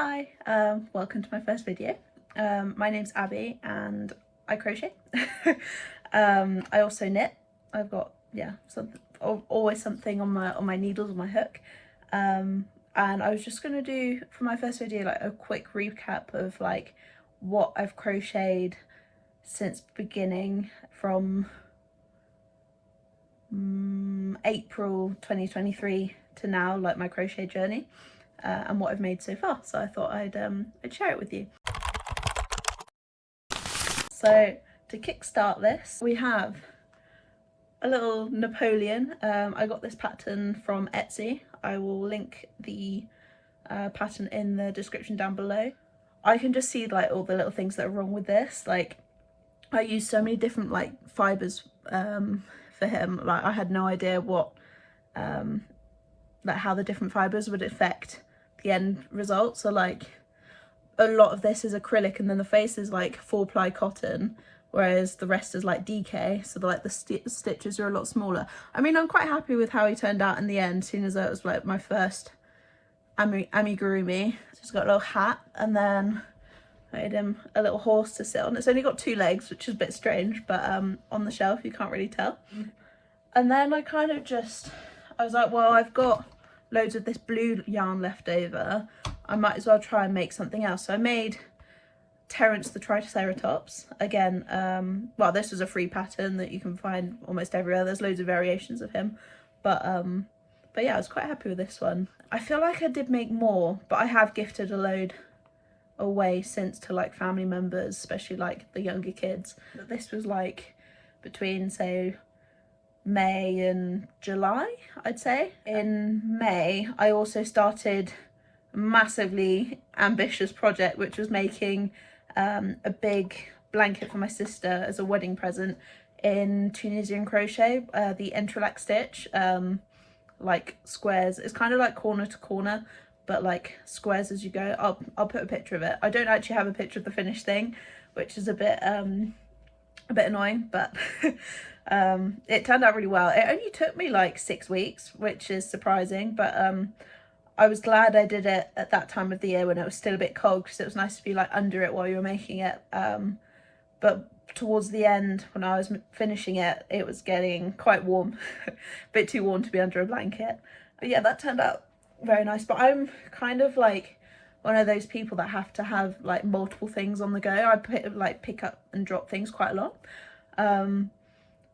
Hi, welcome to my first video. My name's Abby and I crochet. I also knit. I've got always something on my needles, on my hook. And I was just gonna do for my first video like a quick recap of like what I've crocheted since beginning from April 2023 to now, like my crochet journey. And what I've made so far, so I thought I'd share it with you. So to kickstart this, we have a little Napoleon. I got this pattern from Etsy. I will link the pattern in the description down below. I can just see like all the little things that are wrong with this. Like I used so many different like fibres for him. Like I had no idea what like how the different fibres would affect the end result. So like a lot of this is acrylic and then the face is like 4-ply cotton, whereas the rest is like DK, so like the stitches are a lot smaller. I mean, I'm quite happy with how he turned out in the end, seeing as it was like my first amigurumi. So he's got a little hat, and then I made him a little horse to sit on. It's only got 2 legs, which is a bit strange, but on the shelf you can't really tell. And then I was like, well, I've got loads of this blue yarn left over, I might as well try and make something else. So I made Terence the Triceratops again. Well, this was a free pattern that you can find almost everywhere. There's loads of variations of him, but yeah, I was quite happy with this one. I feel like I did make more, but I have gifted a load away since to like family members, especially like the younger kids. But this was like between say May and July, I'd say. In May I also started a massively ambitious project, which was making a big blanket for my sister as a wedding present in Tunisian crochet, the entrelac stitch, like squares. It's kind of like corner to corner, but like squares as you go. I'll put a picture of it. I don't actually have a picture of the finished thing, which is a bit annoying, but it turned out really well. It only took me like 6 weeks, which is surprising, but I was glad I did it at that time of the year when it was still a bit cold, because it was nice to be like under it while you were making it. But towards the end, when I was finishing it, it was getting quite warm, a bit too warm to be under a blanket. But yeah, that turned out very nice. But I'm kind of like one of those people that have to have like multiple things on the go. I pick up and drop things quite a lot.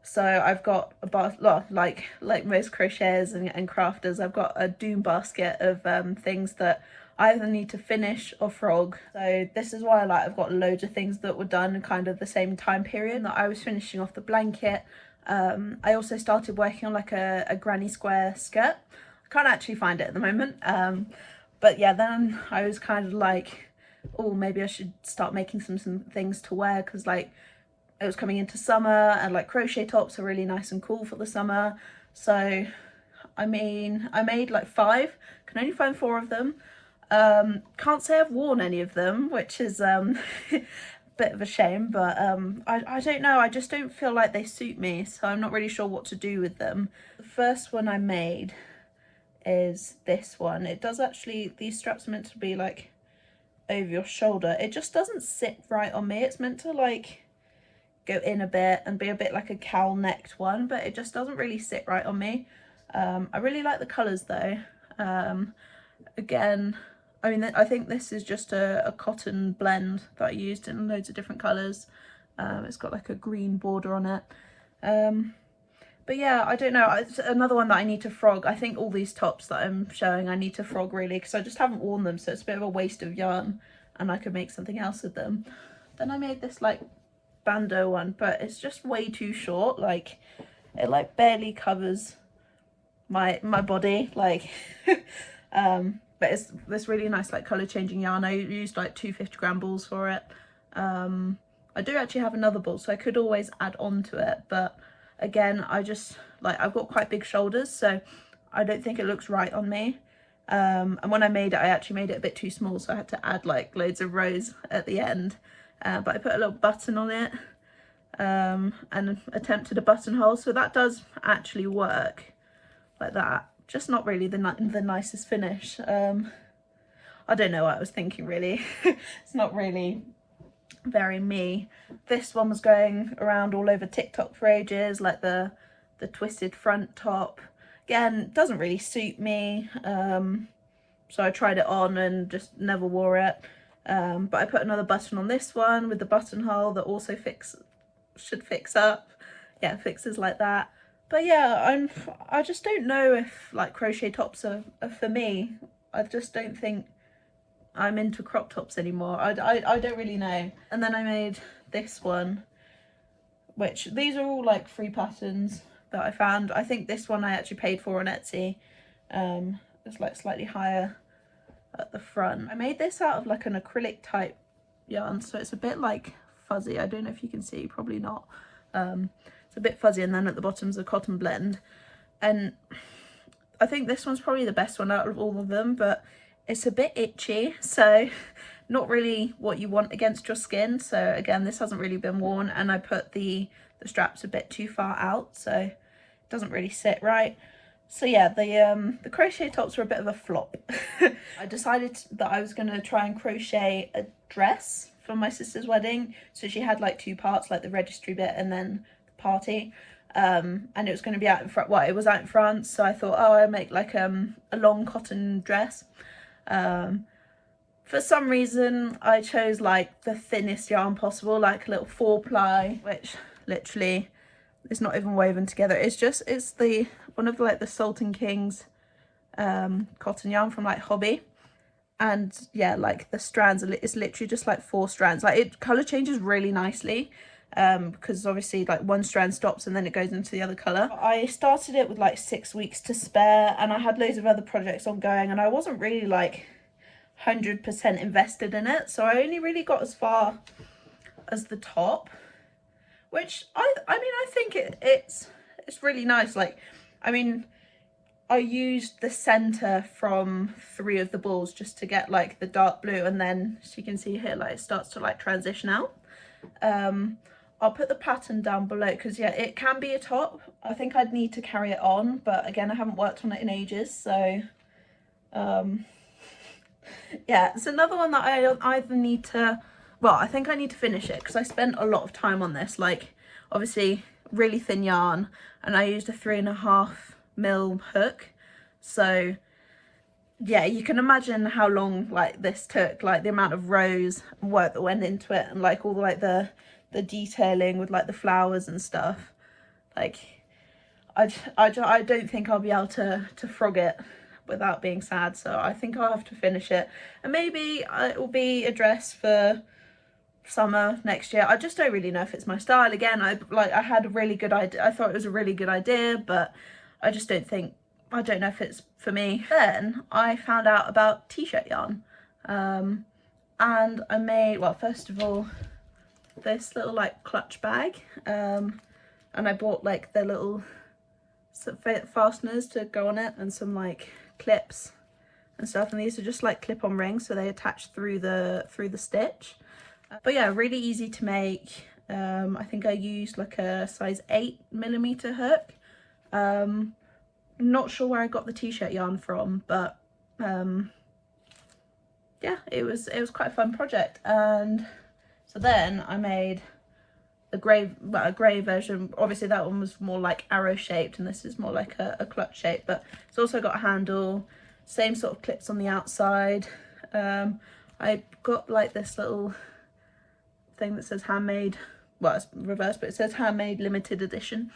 So I've got a like most crocheters and crafters, I've got a doom basket of things that I either need to finish or frog. So this is why I've got loads of things that were done in kind of the same time period that I was finishing off the blanket. I also started working on like a granny square skirt. I can't actually find it at the moment. But yeah, then I was kind of like, oh, maybe I should start making some things to wear, because like it was coming into summer and like crochet tops are really nice and cool for the summer. So I mean, I made like 5, can only find 4 of them. Can't say I've worn any of them, which is a bit of a shame, but I don't know, I just don't feel like they suit me, so I'm not really sure what to do with them. The first one I made is this one. It does actually, these straps are meant to be like over your shoulder. It just doesn't sit right on me. It's meant to like go in a bit and be a bit like a cowl necked one, but it just doesn't really sit right on me. I really like the colours though. Again, I mean, I think this is just a cotton blend that I used in loads of different colours. It's got like a green border on it. But yeah, I don't know, it's another one that I need to frog. I think all these tops that I'm showing I need to frog really, because I just haven't worn them, so it's a bit of a waste of yarn and I could make something else with them. Then I made this like bandeau one, but it's just way too short. Like it like barely covers my body, like but it's this really nice like color changing yarn. I used like 2 50-gram balls for it. I do actually have another ball, so I could always add on to it, but again, I just like, I've got quite big shoulders, so I don't think it looks right on me. And when I made it, I actually made it a bit too small, so I had to add like loads of rows at the end. But I put a little button on it and attempted a buttonhole, so that does actually work like that, just not really the nicest finish. I don't know what I was thinking really. It's not really very me. This one was going around all over TikTok for ages, like the twisted front top. Again, doesn't really suit me, so I tried it on and just never wore it. But I put another button on this one with the buttonhole that also should fix up. Yeah, it fixes like that. But yeah, I just don't know if like crochet tops are for me. I just don't think I'm into crop tops anymore. I don't really know. And then I made this one, which these are all like free patterns that I found. I think this one I actually paid for on Etsy. It's like slightly higher at the front. I made this out of like an acrylic type yarn, so it's a bit like fuzzy. I don't know if you can see, probably not. It's a bit fuzzy, and then at the bottom's a cotton blend. And I think this one's probably the best one out of all of them, but it's a bit itchy, so not really what you want against your skin. So again, this hasn't really been worn, and I put the straps a bit too far out, so it doesn't really sit right. So yeah, the crochet tops were a bit of a flop. I decided that I was going to try and crochet a dress for my sister's wedding. So she had like two parts, like the registry bit and then the party. And it was going to be out in front. Well, it was out in France, so I thought, oh, I'll make like a long cotton dress. For some reason, I chose like the thinnest yarn possible, like a little 4-ply, which literally is not even woven together. It's the one of like the Sultan King's cotton yarn from like Hobby. And yeah, like the strands, it's literally just like 4 strands. Like it color changes really nicely, because obviously like one strand stops and then it goes into the other color. I started it with like 6 weeks to spare, and I had loads of other projects ongoing, and I wasn't really like 100% invested in it, so I only really got as far as the top, which I mean I think it's really nice. Like, I mean, I used the center from 3 of the balls just to get like the dark blue, and then as you can see here, like it starts to like transition out. I'll put the pattern down below because yeah, it can be a top. I think I'd need to carry it on, but again, I haven't worked on it in ages, so yeah, it's another one that I either need to, well, I think I need to finish it because I spent a lot of time on this. Like, obviously really thin yarn, and I used a 3.5mm hook, so yeah, you can imagine how long like this took, like the amount of rows and work that went into it, and like all the like the detailing with like the flowers and stuff. Like I don't think I'll be able to frog it without being sad, so I think I'll have to finish it, and maybe it will be a dress for summer next year. I just don't really know if it's my style. Again, I had a really good idea. I thought it was a really good idea, but I just don't know if it's for me. Then I found out about t-shirt yarn, and I made, well, first of all, this little like clutch bag, and I bought like the little fasteners to go on it and some like clips and stuff, and these are just like clip-on rings, so they attach through the stitch. But yeah, really easy to make. I think I used like a size 8mm hook. Not sure where I got the t-shirt yarn from, but yeah, it was quite a fun project. And so then I made a grey version. Obviously that one was more like arrow shaped, and this is more like a clutch shape, but it's also got a handle, same sort of clips on the outside. I got like this little thing that says handmade, well, it's reversed, but it says handmade limited edition.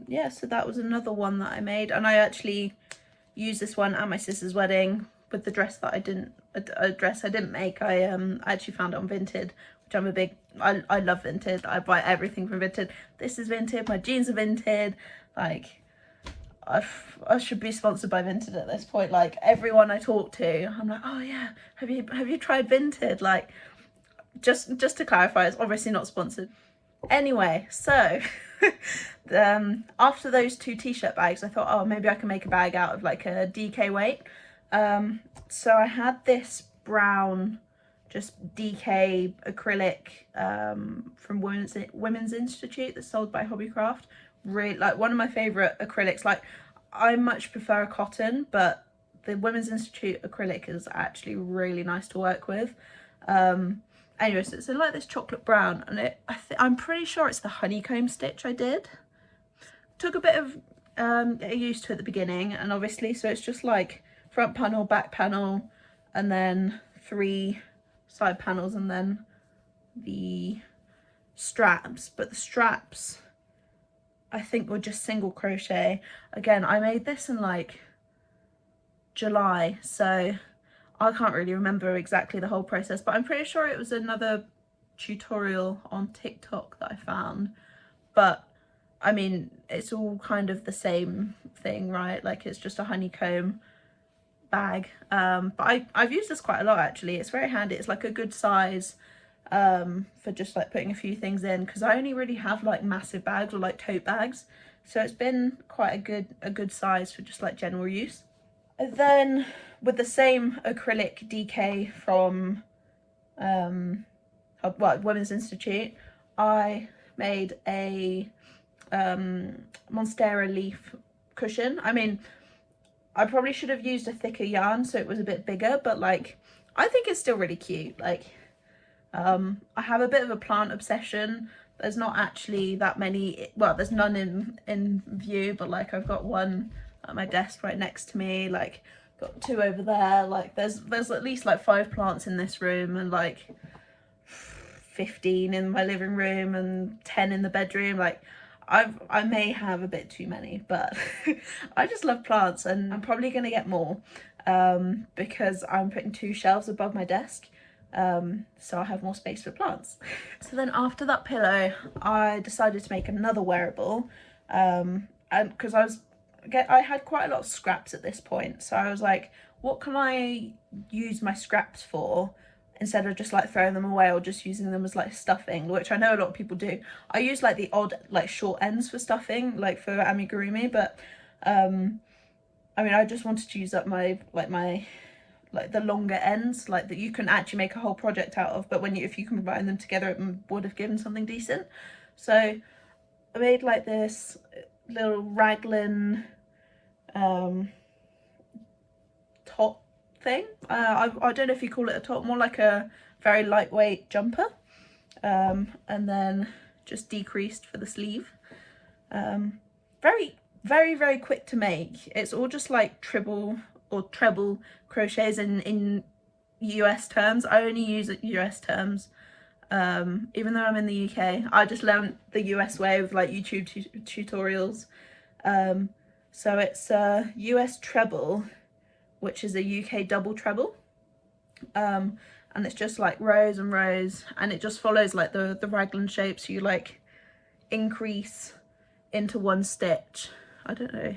Yeah, so that was another one that I made, and I actually used this one at my sister's wedding with the dress that I didn't make. I actually found it on Vinted, which I'm a big, I love Vinted. I buy everything from Vinted. This is Vinted, my jeans are Vinted. Like, I should be sponsored by Vinted at this point. Like, everyone I talk to, I'm like, oh yeah, have you tried Vinted? Like, just to clarify, it's obviously not sponsored. Anyway, so after those 2 t-shirt bags, I thought, oh, maybe I can make a bag out of like a DK weight. So I had this brown, just DK acrylic from Women's Institute that's sold by Hobbycraft. Really, like, one of my favorite acrylics. Like, I much prefer a cotton, but the Women's Institute acrylic is actually really nice to work with. Anyway, so it's in like this chocolate brown, and I'm pretty sure it's the honeycomb stitch I did. Took a bit of getting used to at the beginning, and obviously, so it's just like front panel, back panel, and then 3 side panels, and then the straps. But the straps I think were just single crochet. Again, I made this in like July, so I can't really remember exactly the whole process, but I'm pretty sure it was another tutorial on TikTok that I found. But I mean, it's all kind of the same thing, right? Like, it's just a honeycomb bag. But I've used this quite a lot actually. It's very handy. It's like a good size for just like putting a few things in, because I only really have like massive bags or like tote bags, so it's been quite a good size for just like general use. And then with the same acrylic DK from Women's Institute, I made a Monstera leaf cushion. I mean, I probably should have used a thicker yarn so it was a bit bigger, but like, I think it's still really cute. Like, I have a bit of a plant obsession. There's not actually that many, well, there's none in view, but like, I've got one at my desk right next to me, like got 2 over there, like there's at least like 5 plants in this room, and like 15 in my living room, and 10 in the bedroom. Like, I may have a bit too many, but I just love plants, and I'm probably gonna get more because I'm putting 2 shelves above my desk, so I have more space for plants. So then after that pillow, I decided to make another wearable, and because I had quite a lot of scraps at this point, so I was like, what can I use my scraps for instead of just like throwing them away or just using them as like stuffing, which I know a lot of people do. I use like the odd like short ends for stuffing, like for amigurumi, but I mean, I just wanted to use up my the longer ends, like that you can actually make a whole project out of, but if you combine them together, it would have given something decent. So I made like this little Raglan top thing. I don't know if you call it a top, more like a very lightweight jumper, and then just decreased for the sleeve. Very quick to make. It's all just like triple or treble crochets in US terms. I only use US terms, even though I'm in the UK. I just learned the US way with like YouTube tutorials. So it's a US treble, which is a UK double treble, and it's just like rows and rows, and it just follows like the Raglan shape. So you like increase into one stitch. I don't know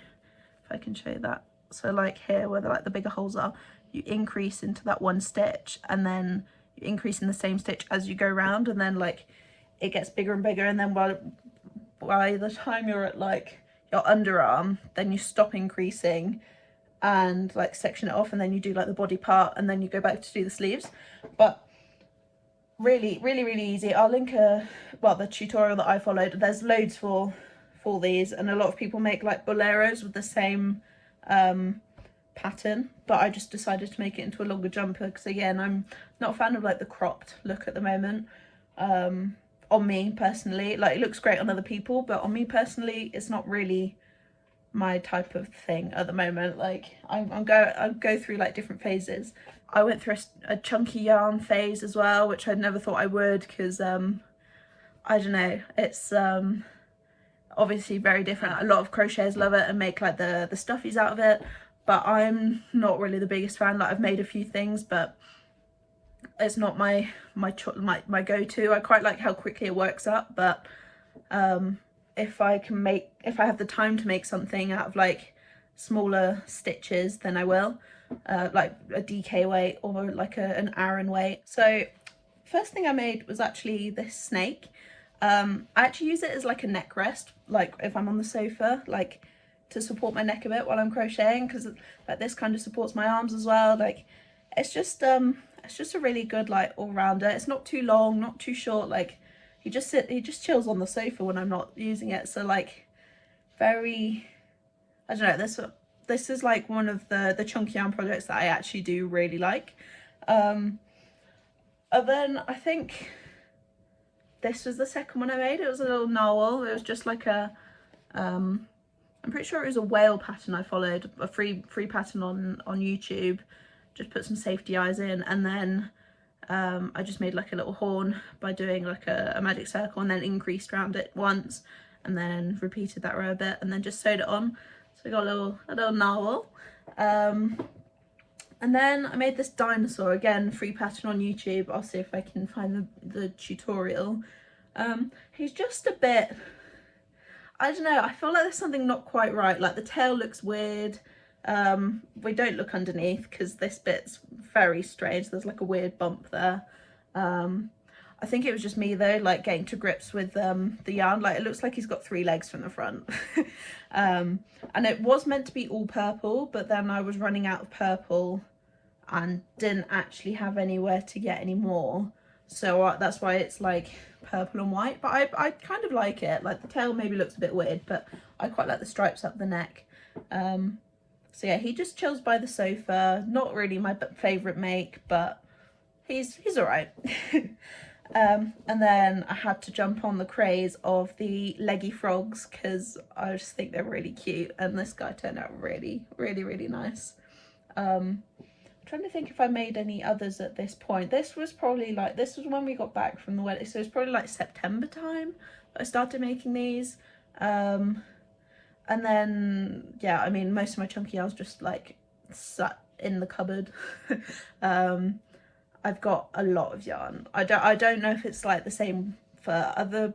if I can show you that. So like here where the bigger holes are, you increase into that one stitch, and then you increase in the same stitch as you go round, and then like it gets bigger and bigger, and then by the time you're at like your underarm, then you stop increasing and like section it off, and then you do like the body part, and then you go back to do the sleeves. But really easy. I'll link the tutorial that I followed. There's loads for these, and a lot of people make like boleros with the same pattern, but I just decided to make it into a longer jumper because again, I'm not a fan of like the cropped look at the moment. On me personally, like it looks great on other people, but on me personally, it's not really my type of thing at the moment. Like I go through like different phases. I went through a chunky yarn phase as well, which I never thought I would, because I don't know, it's obviously very different. A lot of crocheters love it and make like the stuffies out of it, but I'm not really the biggest fan. Like I've made a few things, but it's not my go-to. I quite like how quickly it works up, but if I have the time to make something out of like smaller stitches, then I will, like a DK weight or like an Aran weight. So first thing I made was actually this snake. I actually use it as like a neck rest, like if I'm on the sofa, like to support my neck a bit while I'm crocheting, because like this kind of supports my arms as well. Like it's just a really good like all-rounder. It's not too long, not too short. Like he just chills on the sofa when I'm not using it. So like very, I don't know, this is like one of the chunky yarn projects that I actually do really like. And then I think this was the second one I made. It was a little narwhal. It was just like a I'm pretty sure it was a whale pattern I followed, a free pattern on YouTube. Just put some safety eyes in, and then I just made like a little horn by doing like a magic circle and then increased around it once, and then repeated that row a bit, and then just sewed it on. So I got a little narwhal. And then I made this dinosaur, again, free pattern on YouTube. I'll see if I can find the tutorial. He's just a bit, I don't know, I feel like there's something not quite right. Like the tail looks weird. We don't look underneath because this bit's very strange. There's like a weird bump there. I think it was just me though, like getting to grips with the yarn. Like it looks like he's got 3 legs from the front. And it was meant to be all purple, but then I was running out of purple and didn't actually have anywhere to get any more. So that's why it's like purple and white, but I kind of like it. Like the tail maybe looks a bit weird, but I quite like the stripes up the neck. So yeah, he just chills by the sofa. Not really my favourite make, but he's all right. And then I had to jump on the craze of the leggy frogs because I just think they're really cute, and this guy turned out really nice. I'm trying to think if I made any others at this point. This was probably like, this was when we got back from the wedding, so it's probably like September time that I started making these. And then yeah, I mean, most of my chunky yarns just like sat in the cupboard. I've got a lot of yarn. I don't know if it's like the same for other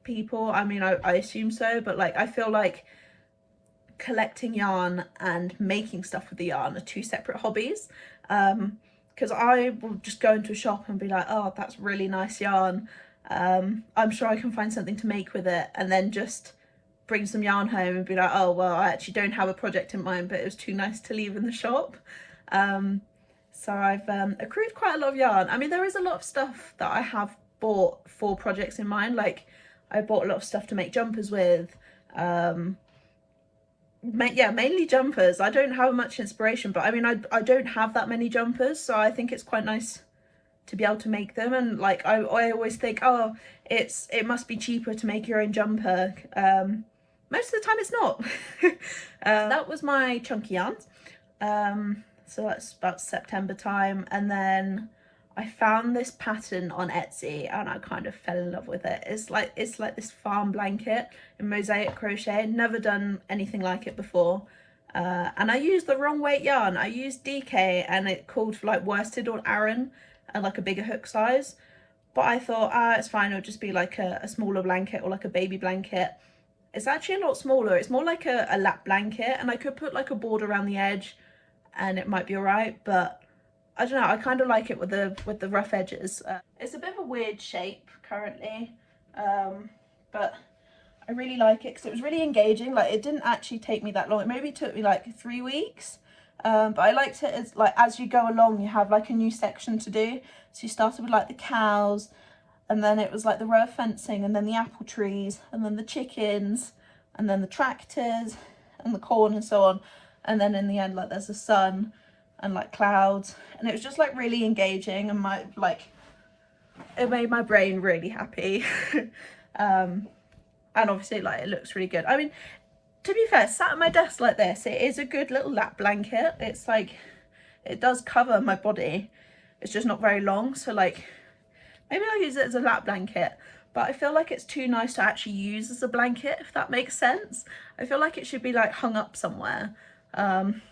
people. I mean, I assume so, but like I feel like collecting yarn and making stuff with the yarn are 2 separate hobbies. Because I will just go into a shop and be like, oh, that's really nice yarn. I'm sure I can find something to make with it, and then just bring some yarn home and be like, oh, well, I actually don't have a project in mind, but it was too nice to leave in the shop. So I've accrued quite a lot of yarn. I mean, there is a lot of stuff that I have bought for projects in mind. Like I bought a lot of stuff to make jumpers with. Yeah, mainly jumpers. I don't have much inspiration, but I mean, I don't have that many jumpers, so I think it's quite nice to be able to make them. And like I always think, oh, it must be cheaper to make your own jumper. Most of the time it's not. That was my chunky yarns. So that's about September time, and then I found this pattern on Etsy and I kind of fell in love with it. It's like this farm blanket in mosaic crochet. Never done anything like it before. And I used the wrong weight yarn. I used DK and it called for like worsted or Aran and like a bigger hook size. But I thought, it's fine, it'll just be like a smaller blanket or like a baby blanket. It's actually a lot smaller. It's more like a lap blanket, and I could put like a border around the edge and it might be all right, but I don't know, I kind of like it with the rough edges. It's a bit of a weird shape currently, but I really like it because it was really engaging. Like it didn't actually take me that long. It maybe took me like 3 weeks, but I liked it as like as you go along you have like a new section to do. So you started with like the cows, and then it was like the row of fencing, and then the apple trees, and then the chickens, and then the tractors and the corn and so on. And then in the end, like there's the sun and like clouds, and it was just like really engaging, and it made my brain really happy. And obviously like it looks really good. I mean, to be fair, sat at my desk like this, it is a good little lap blanket. It's like, it does cover my body. It's just not very long, so like maybe I'll use it as a lap blanket, but I feel like it's too nice to actually use as a blanket, if that makes sense. I feel like it should be like hung up somewhere.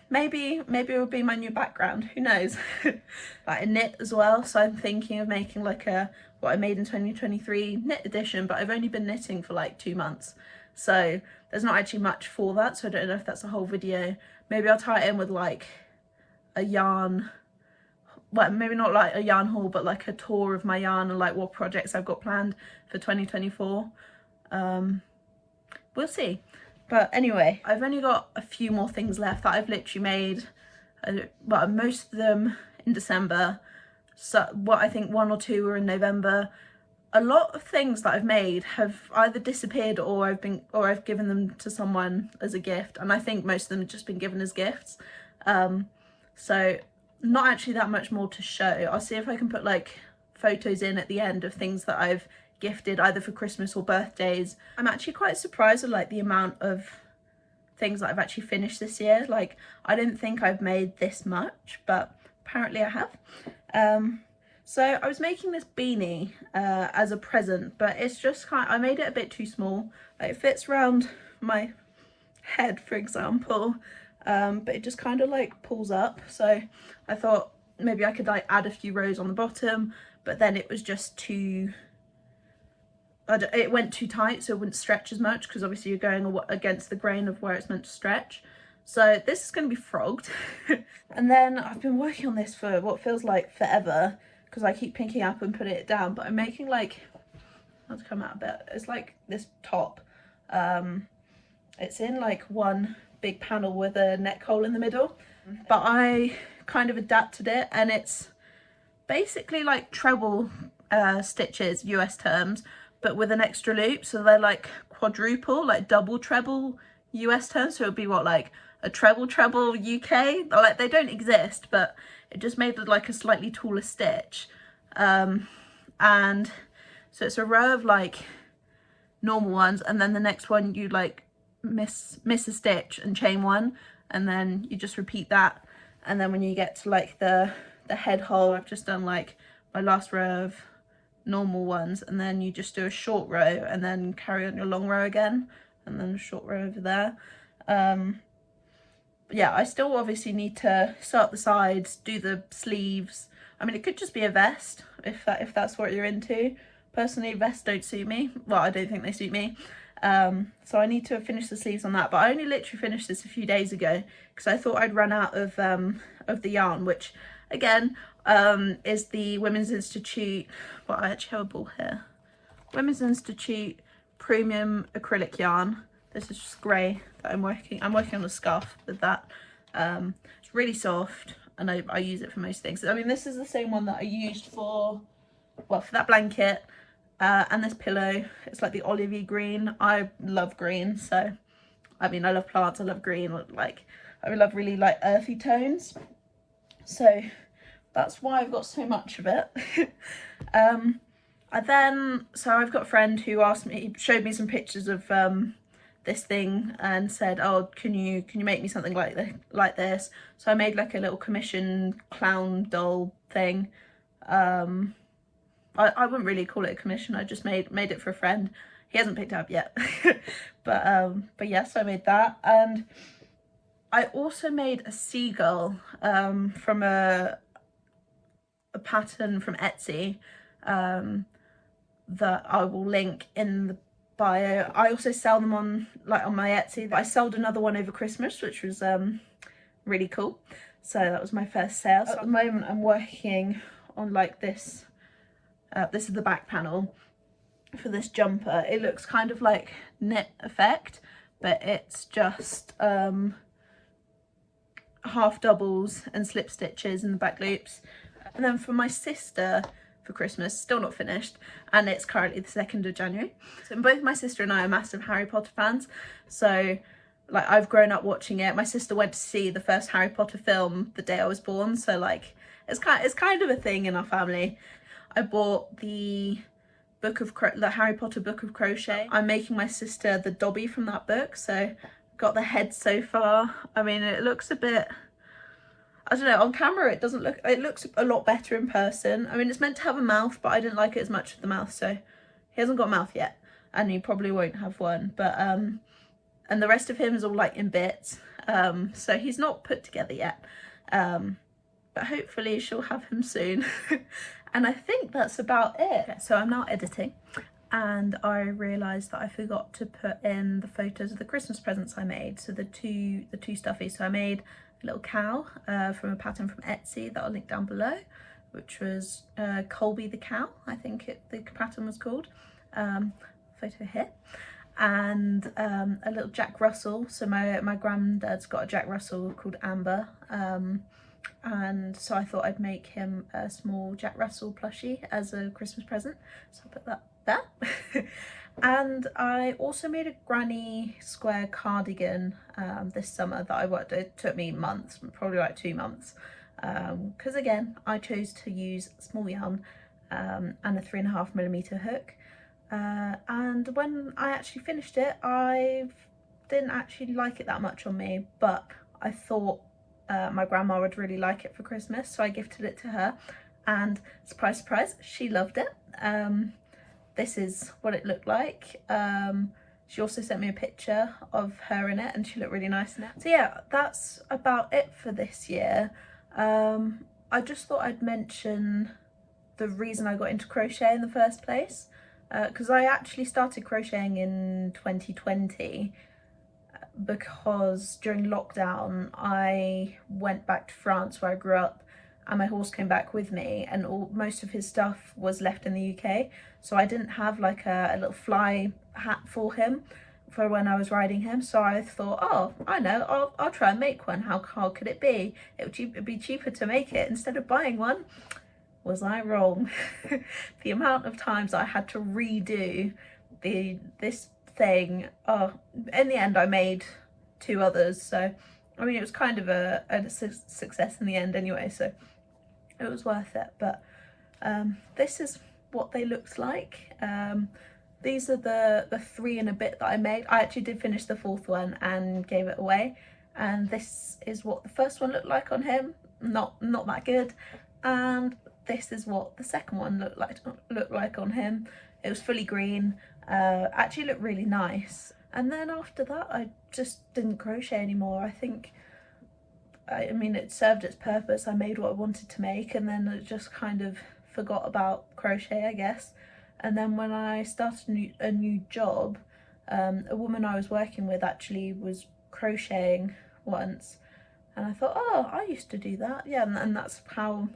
Maybe it would be my new background, who knows. Like a knit as well, so I'm thinking of making like what I made in 2023 knit edition, but I've only been knitting for like 2 months, so there's not actually much for that, so I don't know if that's a whole video. Maybe I'll tie it in with like a yarn, well, maybe not like a yarn haul, but like a tour of my yarn and like what projects I've got planned for 2024. We'll see. But anyway, I've only got a few more things left that I've literally made, well, most of them in December. So what, I think 1 or 2 were in November. a lot of things that I've made have either disappeared or I've given them to someone as a gift, and I think most of them have just been given as gifts. So not actually that much more to show. I'll see if I can put like photos in at the end of things that I've gifted either for Christmas or birthdays. I'm actually quite surprised at like the amount of things that I've actually finished this year. Like, I didn't think I've made this much, but apparently I have. So I was making this beanie as a present, but it's just I made it a bit too small. Like, it fits around my head, for example, but it just kind of like pulls up. So I thought maybe I could like add a few rows on the bottom, but then it was just too, it went too tight, so it wouldn't stretch as much, because obviously you're going against the grain of where it's meant to stretch. So this is going to be frogged. And then I've been working on this for what feels like forever, because I keep picking up and putting it down, but I'm making like, I'll come out a bit, it's like this top. It's in like one big panel with a neck hole in the middle, but I kind of adapted it, and it's basically like treble stitches, US terms, but with an extra loop. So they're like quadruple, like double treble US terms. So it would be what, like a treble UK? Like, they don't exist, but it just made it like a slightly taller stitch. And so it's a row of like normal ones, and then the next one you like miss a stitch and chain one, and then you just repeat that. And then when you get to like the head hole, I've just done like my last row of normal ones, and then you just do a short row and then carry on your long row again, and then a short row over there. Yeah, I still obviously need to start the sides, do the sleeves. I mean, it could just be a vest if that's what you're into. Personally, vests don't suit me. Well, I don't think they suit me. So I need to finish the sleeves on that, but I only literally finished this a few days ago because I thought I'd run out of the yarn, which again is the Women's Institute. Well, I actually have a ball here. Women's Institute premium acrylic yarn. This is just grey that I'm working on a scarf with that. It's really soft, and I use it for most things. I mean, this is the same one that I used for that blanket and this pillow. It's like the olivey green. I love green, so I mean, I love plants, I love green, like I love really like earthy tones, so that's why I've got so much of it. So I've got a friend who showed me some pictures of this thing and said, oh, can you make me something like this? So I made like a little commission clown doll thing. I wouldn't really call it a commission, I just made it for a friend. He hasn't picked it up yet. but yes, I made that. And I also made a seagull from a pattern from Etsy that I will link in the bio. I also sell them on my Etsy. I sold another one over Christmas, which was really cool. So that was my first sale. So at the moment I'm working on like this. This is the back panel for this jumper. It looks kind of like knit effect, but it's just half doubles and slip stitches in the back loops. And then for my sister for Christmas, still not finished, and it's currently the 2nd of January. So both my sister and I are massive Harry Potter fans, so like I've grown up watching it. My sister went to see the first Harry Potter film the day I was born, so like it's kind of a thing in our family. I bought the Harry Potter book of crochet. I'm making my sister the Dobby from that book, so got the head so far. I mean, it looks a bit, I don't know, on camera it looks a lot better in person. I mean, it's meant to have a mouth, but I didn't like it as much of the mouth, so he hasn't got a mouth yet, and he probably won't have one. But and the rest of him is all like in bits, so he's not put together yet, but hopefully she'll have him soon. And I think that's about it. So I'm now editing, and I realised that I forgot to put in the photos of the Christmas presents I made. So the two stuffies. So I made a little cow from a pattern from Etsy that I'll link down below, which was Colby the cow, I think the pattern was called. Photo here. And a little Jack Russell. So my granddad's got a Jack Russell called Amber. and so I thought I'd make him a small Jack Russell plushie as a Christmas present, so I put that there. And I also made a granny square cardigan this summer that I worked. It took me months, probably like 2 months, because again I chose to use small yarn and a 3.5mm hook, and when I actually finished it, I didn't actually like it that much on me, but I thought my grandma would really like it for Christmas, so I gifted it to her, and surprise surprise, she loved it. This is what it looked like. She also sent me a picture of her in it, and she looked really nice in it. So yeah, that's about it for this year. I just thought I'd mention the reason I got into crochet in the first place, because I actually started crocheting in 2020 because during lockdown I went back to France where I grew up, and my horse came back with me, and most of his stuff was left in the UK, so I didn't have like a little fly hat for him for when I was riding him. So I thought, oh, I know, I'll try and make one. How could it be? It'd be cheaper to make it instead of buying one. Was I wrong? The amount of times I had to redo this thing. Oh, in the end I made 2 others, so I mean it was kind of a success in the end anyway, so it was worth it. But this is what they looked like. These are the 3 and a bit that I made. I actually did finish the 4th one and gave it away, and this is what the first one looked like on him. Not that good. And this is what the second one looked like on him. It was fully green. Actually looked really nice. And then after that I just didn't crochet anymore. I mean it served its purpose. I made what I wanted to make, and then I just kind of forgot about crochet, I guess. And then when I started a new job, a woman I was working with actually was crocheting once, and I thought, oh, I used to do that. Yeah, and that's how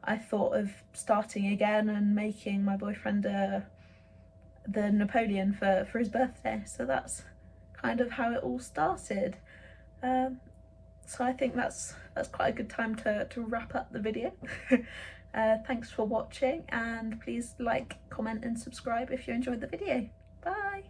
I thought of starting again and making my boyfriend the Napoleon for his birthday. So that's kind of how it all started. So I think that's quite a good time to wrap up the video. Thanks for watching, and please like, comment and subscribe if you enjoyed the video. Bye!